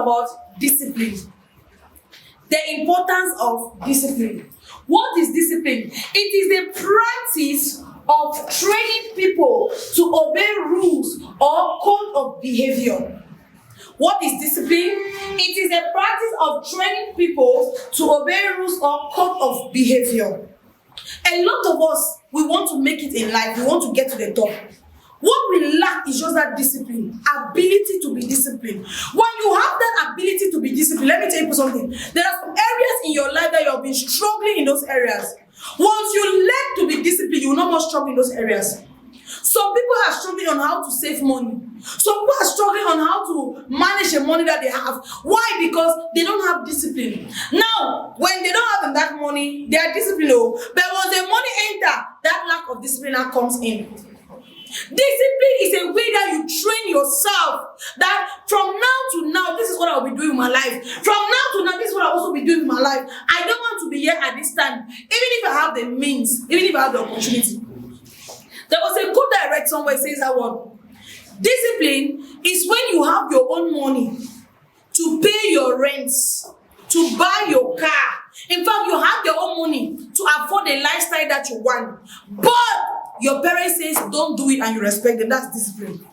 about discipline. The importance of discipline. What is discipline? It is the practice of training people to obey rules or code of behavior. What is discipline? It is a practice of training people to obey rules or code of behavior. A lot of us, we want to make it in life. We want to get to the top. What we lack is just that discipline, ability to be disciplined. When you have that ability to be disciplined, let me tell you something. There are some areas in your life that you have been struggling in those areas. Once you learn to be disciplined, you will not more struggle in those areas. Some people are struggling on how to save money. Some people are struggling on how to manage the money that they have. Why? Because they don't have discipline. Now, when they don't have that money, they are disciplined. But once the money enter, that lack of discipline now comes in. Discipline is a way that you train yourself that from now to now, this is what I'll be doing in my life. From now to now, this is what I'll also be doing in my life. I don't want to be here at this time, even if I have the means, even if I have the opportunity. There was a good direct somewhere says that word. Discipline is when you have your own money to pay your rents, to buy your car. In fact, you have your own money to afford the lifestyle that you want. But your parents says don't do it and you respect them. That's discipline.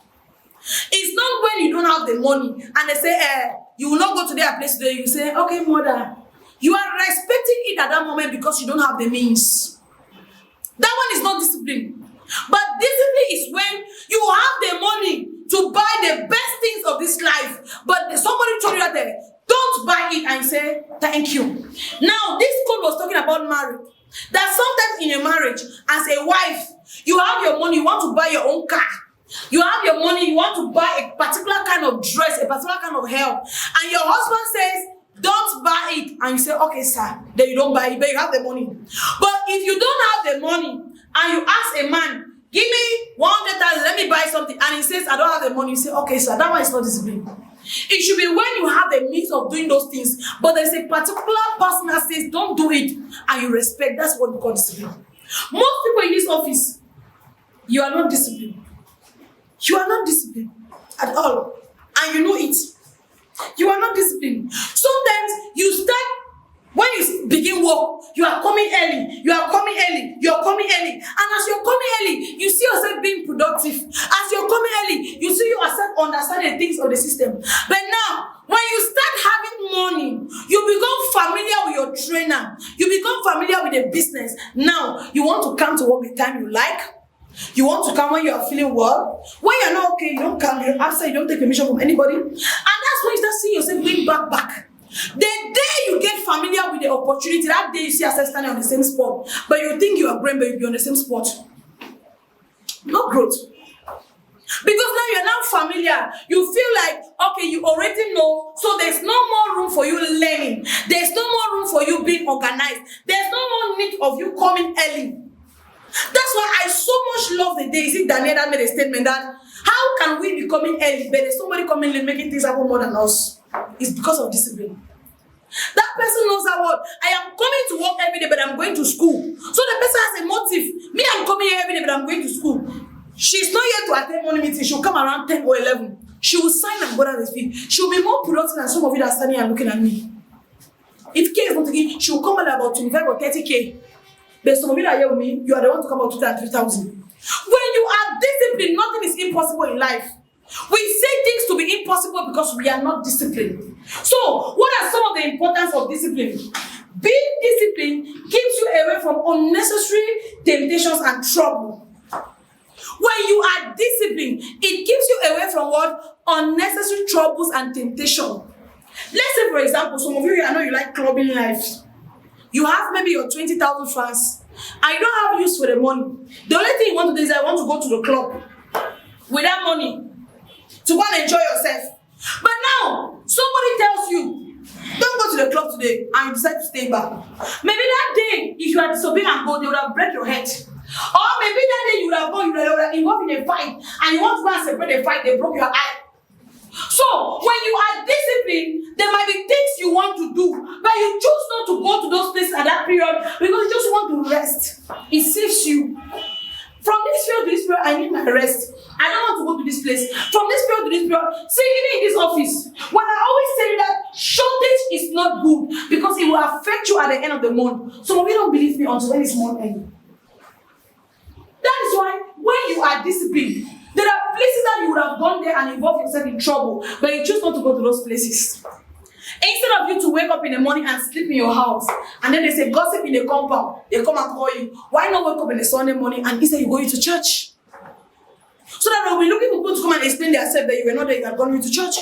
It's not when you don't have the money and they say, you will not go to their place today. You say, okay, mother. You are respecting it at that moment because you don't have the means. That one is not discipline. But discipline is when you have the money to buy the best things of this life, but somebody told you that don't buy it and say thank you. Now, this code was talking about marriage. That sometimes in a marriage, as a wife, you have your money, you want to buy your own car. You have your money, you want to buy a particular kind of dress, a particular kind of hair, and your husband says, don't buy it. And you say, okay, sir. Then you don't buy it, but you have the money. But if you don't have the money, and you ask a man, give me 100,000, let me buy something, and he says, I don't have the money, you say, okay, sir, that one is not discipline. It should be when you have the means of doing those things, but there's a particular person that says, don't do it, and you respect. That's what we call discipline. Most people in this office, you are not disciplined. You are not disciplined at all, and you know it. You are not disciplined. Sometimes you start, when you begin work, you are coming early, you are coming early, you are coming early. And as you're coming early, you see yourself being productive. As you're coming early, you see yourself understanding things of the system. But now, when you start having money, you become familiar with your trainer. You become familiar with the business. Now, you want to come to work the time you like. You want to come when you are feeling well. When you're not okay, you don't come. You're upset, you don't take permission from anybody. And that's when you start seeing yourself going back. The day you get familiar with the opportunity, that day you see yourself standing on the same spot, but you think you are growing, but you'll be on the same spot. No growth. Because now you're now familiar. You feel like, okay, you already know, so there's no more room for you learning. There's no more room for you being organized. There's no more need of you coming early. That's why I so much love the day. Is it Daniel that made a statement that how can we be coming early, but there's somebody coming and making things happen more than us? It's because of discipline. That person knows that what I am coming to work every day, but I'm going to school. So the person has a motive. Me, I'm coming here every day, but I'm going to school. She's not here to attend morning meeting. She'll come around 10 or 11. She will sign and go down the feet. She'll be more productive than some of you that are standing and looking at me. If K is not taking, she'll come at about 25 or 30K. But some of you that are here with me, you are the one to come out 2,000 and 3,000. When you are disciplined, nothing is impossible in life. We say things to be impossible because we are not disciplined. So, what are some of the importance of discipline? Being disciplined keeps you away from unnecessary temptations and trouble. When you are disciplined, it keeps you away from what? Unnecessary troubles and temptation. Let's say, for example, some of you, I know you like clubbing life. You have maybe your 20,000 francs, and you don't have use for the money. The only thing you want to do is I want to go to the club with that money to go and enjoy yourself. But now, somebody tells you, don't go to the club today, and you decide to stay back. Maybe that day, if you had disobeyed and go, they would have break your head. Or maybe that day you would have gone, you would have involved in a fight, and you want to go and separate the fight, they broke your eye. So, when you are disciplined, there might be things you want to do, but you choose not to go to those places at that period because you just want to rest. It saves you. From this period to this period, I need my rest. I don't want to go to this place. From this period to this period, see, even in this office, when I always tell you that not good because it will affect you at the end of the month. Some of you don't believe me until when this month ends. That is why when you are disciplined, there are places that you would have gone there and involved yourself in trouble, but you choose not to go to those places. Instead of you to wake up in the morning and sleep in your house, and then they say gossip in the compound, they come and call you. Why not wake up in the Sunday morning and instead you go into church? So that they'll be looking for people to come and explain themselves that you were not there, you had gone into church.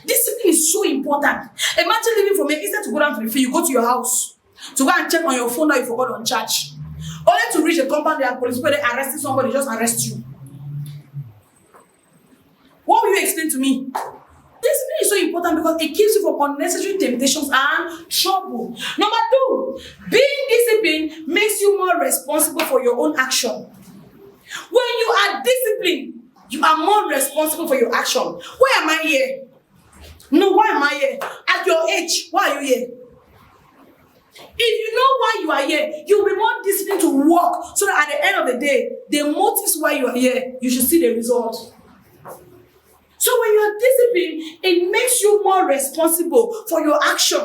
Discipline is so important. Imagine living from here, instead to go down to the field, you go to your house to go and check on your phone that you forgot on church. Only to reach a compound, there are police people, they arresting somebody, just arrest you. What will you explain to me? Discipline is so important because it keeps you from unnecessary temptations and trouble. Number 2, being disciplined makes you more responsible for your own action. When you are disciplined, you are more responsible for your action. Why am I here? No, why am I here? At your age, why are you here? If you know why you are here, you'll be more disciplined to work so that at the end of the day, the motives why you are here, you should see the result. So when you are disciplined, it makes you more responsible for your action.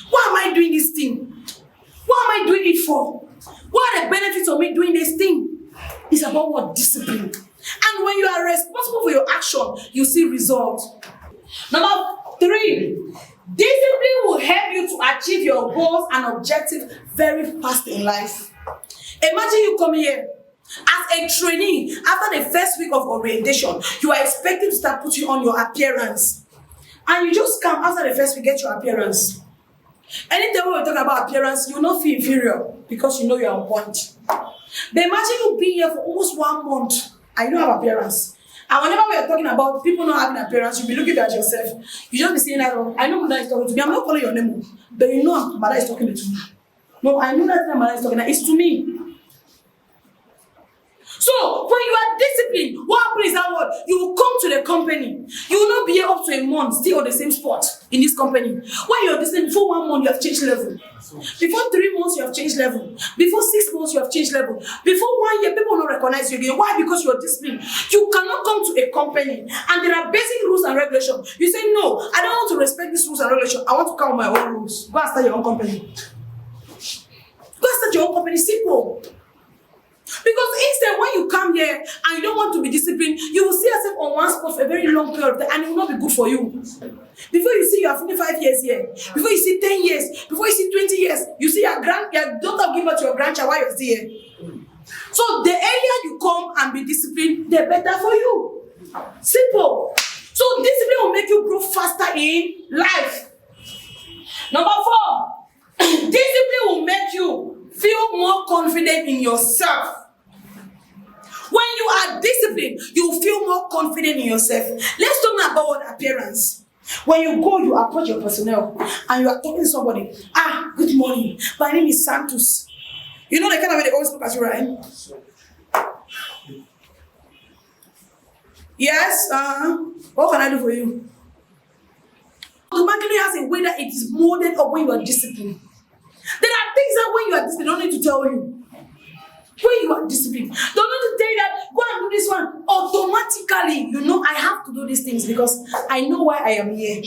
Why am I doing this thing? What am I doing it for? What are the benefits of me doing this thing? It's about what? Discipline. And when you are responsible for your action, you see results. Number 3, discipline will help you to achieve your goals and objectives very fast in life. Imagine you come here as a trainee. After the first week of orientation, you are expected to start putting on your appearance. And you just come after the first week, get your appearance. Anytime we talk about appearance, you will not feel inferior because you know you are on point. But imagine you being here for almost 1 month and you don't have appearance. And whenever we are talking about people not having appearance, you'll be looking at yourself. You just be saying that, oh, I know Mother is talking to me. I'm not calling your name, but you know Mother is talking to me. No, I know that Mother is talking. It's to me. So when you are disciplined, what happens is that what? You will come to the company. You will not be here up to a month still on the same spot in this company. When you're disciplined, before 1 month you have changed level. Before 3 months you have changed level. Before 6 months you have changed level. Before 1 year people will not recognize you again. Why? Because you are disciplined. You cannot come to a company and there are basic rules and regulations. You say no, I don't want to respect these rules and regulations. I want to come with my own rules. Go and start your own company. Go and start your own company. Simple. Because instead, when you come here and you don't want to be disciplined, you will see yourself on one spot for a very long period of time and it will not be good for you. Before you see you are 45 years here, before you see 10 years, before you see 20 years, you see your daughter give birth to your grandchild while you're still here. So the earlier you come and be disciplined, the better for you. Simple. So discipline will make you grow faster in life. Number 4, discipline will make you feel more confident in yourself. When you are disciplined, you feel more confident in yourself. Let's talk about what appearance. When you go, you approach your personnel and you are talking to somebody. Good morning. My name is Santos. You know the kind of way they always look at you, right? Yes, what can I do for you? Automatically has a way that it is molded up when you are disciplined. There are things that when you are disciplined, they don't need to tell you. When you are disciplined, they don't need to tell you that go and do this one. Automatically, you know I have to do these things because I know why I am here.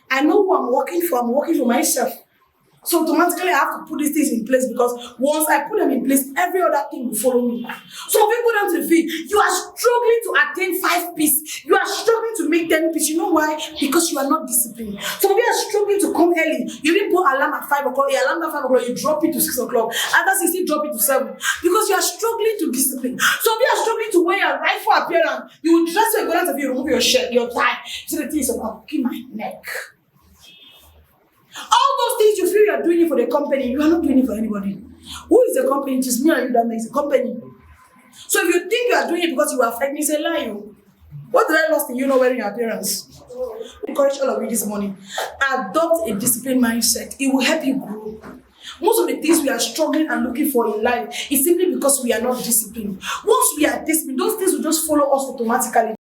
I know who I'm working for. I'm working for myself. So automatically I have to put these things in place because once I put them in place, every other thing will follow me. So if you go down to the field, you are struggling to attain 5 pieces. You are struggling to make 10 pieces. You know why? Because you are not disciplined. So if you are struggling to come early, you didn't put alarm at 5 o'clock, alarm at 5 o'clock, you drop it to 6 o'clock. After 6, you drop it to 7. Because you are struggling to discipline. So if you are struggling to wear your rightful appearance, you will dress your go down to the field, remove your shirt, your tie. So the thing is about keep my neck. All those things you feel you are doing it for the company, you are not doing it for anybody. Who is the company? It is me and you that makes the company. So if you think you are doing it because you are affecting, it's a lie. What did I lost in you not wearing your appearance? I encourage all of you this morning. Adopt a disciplined mindset. It will help you grow. Most of the things we are struggling and looking for in life is simply because we are not disciplined. Once we are disciplined, those things will just follow us automatically.